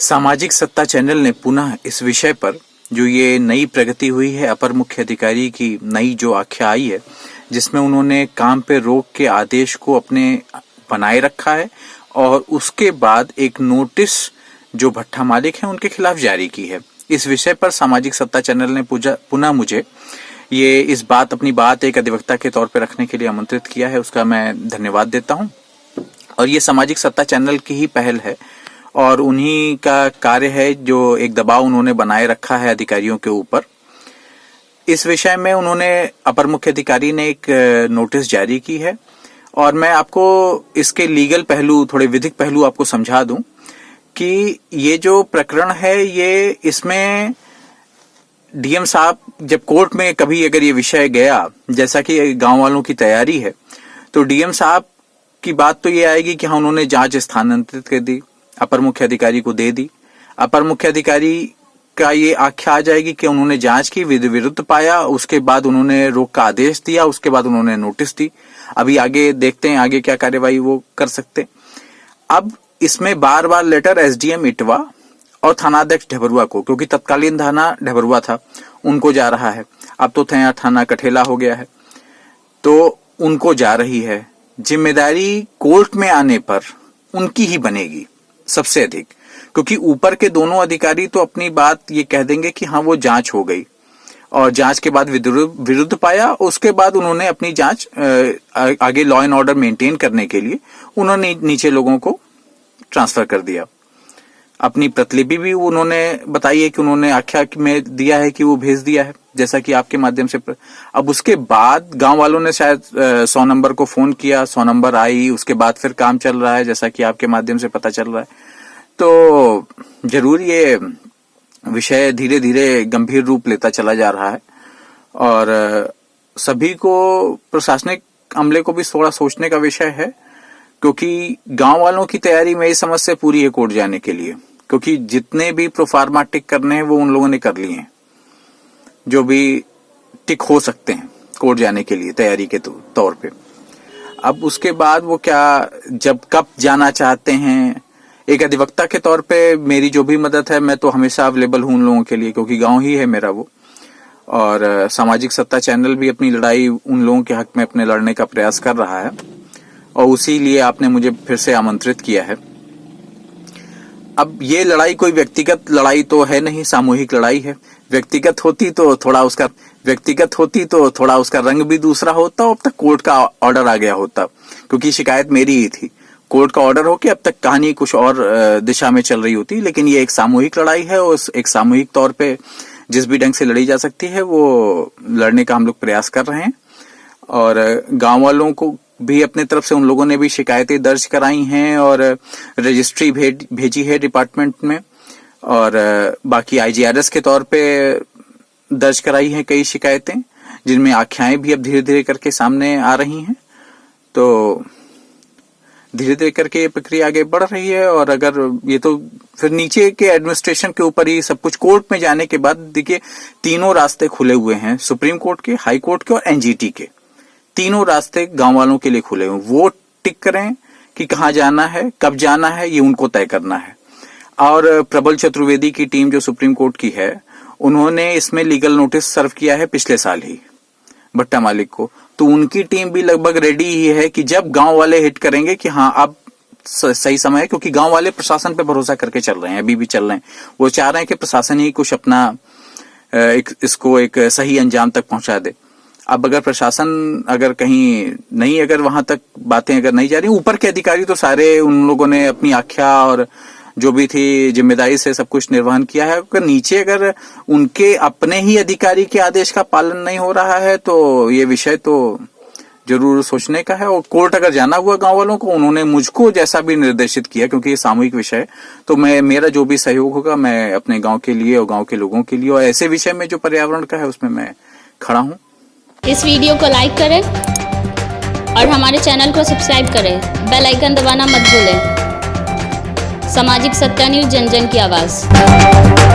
सामाजिक सत्ता चैनल ने पुनः इस विषय पर जो ये नई प्रगति हुई है अपर मुख्य अधिकारी की नई जो आख्या आई है, जिसमें उन्होंने काम पे रोक के आदेश को अपने बनाए रखा है और उसके बाद एक नोटिस जो भट्टा मालिक हैं उनके खिलाफ जारी की है। इस विषय पर सामाजिक सत्ता चैनल ने पुनः मुझे ये अपनी बात एक अधिवक्ता के तौर पर रखने के लिए आमंत्रित किया है, उसका मैं धन्यवाद देता हूं। और ये सामाजिक सत्ता चैनल की ही पहल है और उन्हीं का कार्य है जो एक दबाव उन्होंने बनाए रखा है अधिकारियों के ऊपर। इस विषय में उन्होंने अपर मुख्य अधिकारी ने एक नोटिस जारी की है और मैं आपको इसके लीगल पहलू, थोड़े विधिक पहलू आपको समझा दूं कि ये जो प्रकरण है ये इसमें डीएम साहब जब कोर्ट में कभी अगर ये विषय गया, जैसा कि गांव वालों की तैयारी है, तो डीएम साहब की बात तो ये आएगी कि हाँ उन्होंने जांच स्थानांतरित कर दी, अपर मुख्य अधिकारी को दे दी। अपर मुख्य अधिकारी का ये आख्या आ जाएगी कि उन्होंने जांच की, विरुद्ध पाया, उसके बाद उन्होंने रोक का आदेश दिया, उसके बाद उन्होंने नोटिस दी। अभी आगे देखते हैं आगे क्या कार्यवाही वो कर सकते। अब इसमें बार बार लेटर एसडीएम इटवा और थानाध्यक्ष ढबरुआ को, क्योंकि तत्कालीन थाना ढबरुआ था, उनको जा रहा है। अब तो थाना कठेला हो गया है, तो उनको जा रही है। जिम्मेदारी कोर्ट में आने पर उनकी ही बनेगी सबसे अधिक, क्योंकि ऊपर के दोनों अधिकारी तो अपनी बात ये कह देंगे कि हाँ वो जांच हो गई और जांच के बाद विरुद्ध पाया, उसके बाद उन्होंने अपनी जांच आगे लॉ एंड ऑर्डर मेंटेन करने के लिए उन्होंने नीचे लोगों को ट्रांसफर कर दिया। अपनी प्रतिलिपि भी उन्होंने बताई है कि उन्होंने आख्या में दिया है कि वो भेज दिया है, जैसा कि आपके माध्यम से। अब उसके बाद गांव वालों ने शायद 100 नंबर को फोन किया, 100 नंबर आई, उसके बाद फिर काम चल रहा है, जैसा कि आपके माध्यम से पता चल रहा है। तो जरूर ये विषय धीरे धीरे गंभीर रूप लेता चला जा रहा है और सभी को, प्रशासनिक अमले को भी थोड़ा सोचने का विषय है, क्योंकि गांव वालों की तैयारी मेरी समझ से पूरी है कोर्ट जाने के लिए, क्योंकि जितने भी प्रोफार्मा टिक करने हैं वो उन लोगों ने कर लिए हैं, जो भी टिक हो सकते हैं कोर्ट जाने के लिए तैयारी के तौर पे। अब उसके बाद वो क्या, जब कब जाना चाहते हैं, एक अधिवक्ता के तौर पे मेरी जो भी मदद है मैं तो हमेशा अवेलेबल हूं उन लोगों के लिए, क्योंकि गांव ही है मेरा वो। और सामाजिक सत्ता चैनल भी अपनी लड़ाई उन लोगों के हक में अपने लड़ने का प्रयास कर रहा है और उसी लिए आपने मुझे फिर से आमंत्रित किया है। अब ये लड़ाई कोई व्यक्तिगत लड़ाई तो है नहीं, सामूहिक लड़ाई है। व्यक्तिगत होती तो थोड़ा उसका रंग भी दूसरा होता और अब तक कोर्ट का ऑर्डर आ गया होता, क्योंकि शिकायत मेरी ही थी। कोर्ट का ऑर्डर होके अब तक कहानी कुछ और दिशा में चल रही होती, लेकिन ये एक सामूहिक लड़ाई है और एक सामूहिक तौर पे जिस भी ढंग से लड़ी जा सकती है वो लड़ने का हम लोग प्रयास कर रहे हैं। और गांव वालों को भी अपने तरफ से उन लोगों ने भी शिकायतें दर्ज कराई हैं और रजिस्ट्री भेजी है डिपार्टमेंट में, और बाकी आईजीआरएस के तौर पे दर्ज कराई हैं कई शिकायतें, जिनमें आख्याएं भी अब धीरे धीरे करके सामने आ रही हैं। तो धीरे धीरे करके ये प्रक्रिया आगे बढ़ रही है और अगर ये तो फिर नीचे के एडमिनिस्ट्रेशन के ऊपर ही सब कुछ। कोर्ट में जाने के बाद देखिए तीनों रास्ते खुले हुए हैं, सुप्रीम कोर्ट के, हाई कोर्ट के और एनजीटी के। तीनों रास्ते गांव वालों के लिए खुले हुए। वो टिक करें कि कहाँ जाना है, कब जाना है, ये उनको तय करना है। और प्रबल चतुर्वेदी की टीम जो सुप्रीम कोर्ट की है, उन्होंने इसमें लीगल नोटिस सर्व किया है पिछले साल ही भट्टा मालिक को, तो उनकी टीम भी लगभग रेडी ही है कि जब गांव वाले हिट करेंगे कि हाँ अब सही समय है, क्योंकि गांव वाले प्रशासन पे भरोसा करके चल रहे हैं, अभी भी चल रहे हैं। वो चाह रहे हैं कि प्रशासन ही कुछ अपना इसको एक सही अंजाम तक पहुंचा दे। अब अगर प्रशासन अगर कहीं नहीं, अगर वहां तक बातें अगर नहीं जा रही, ऊपर के अधिकारी तो सारे उन लोगों ने अपनी आख्या और जो भी थी जिम्मेदारी से सब कुछ निर्वहन किया है, अगर नीचे अगर उनके अपने ही अधिकारी के आदेश का पालन नहीं हो रहा है तो ये विषय तो जरूर सोचने का है। और कोर्ट अगर जाना हुआ गांव वालों को, उन्होंने मुझको जैसा भी निर्देशित किया, क्योंकि ये सामूहिक विषय है, तो मेरा जो भी सहयोग होगा मैं अपने गांव के लिए और गांव के लोगों के लिए और ऐसे विषय में जो पर्यावरण का है उसमें मैं खड़ा हूं। इस वीडियो को लाइक करें और हमारे चैनल को सब्सक्राइब करें। बेल आइकन दबाना मत भूलें। सामाजिक सत्ता न्यूज़, जन जन की आवाज़।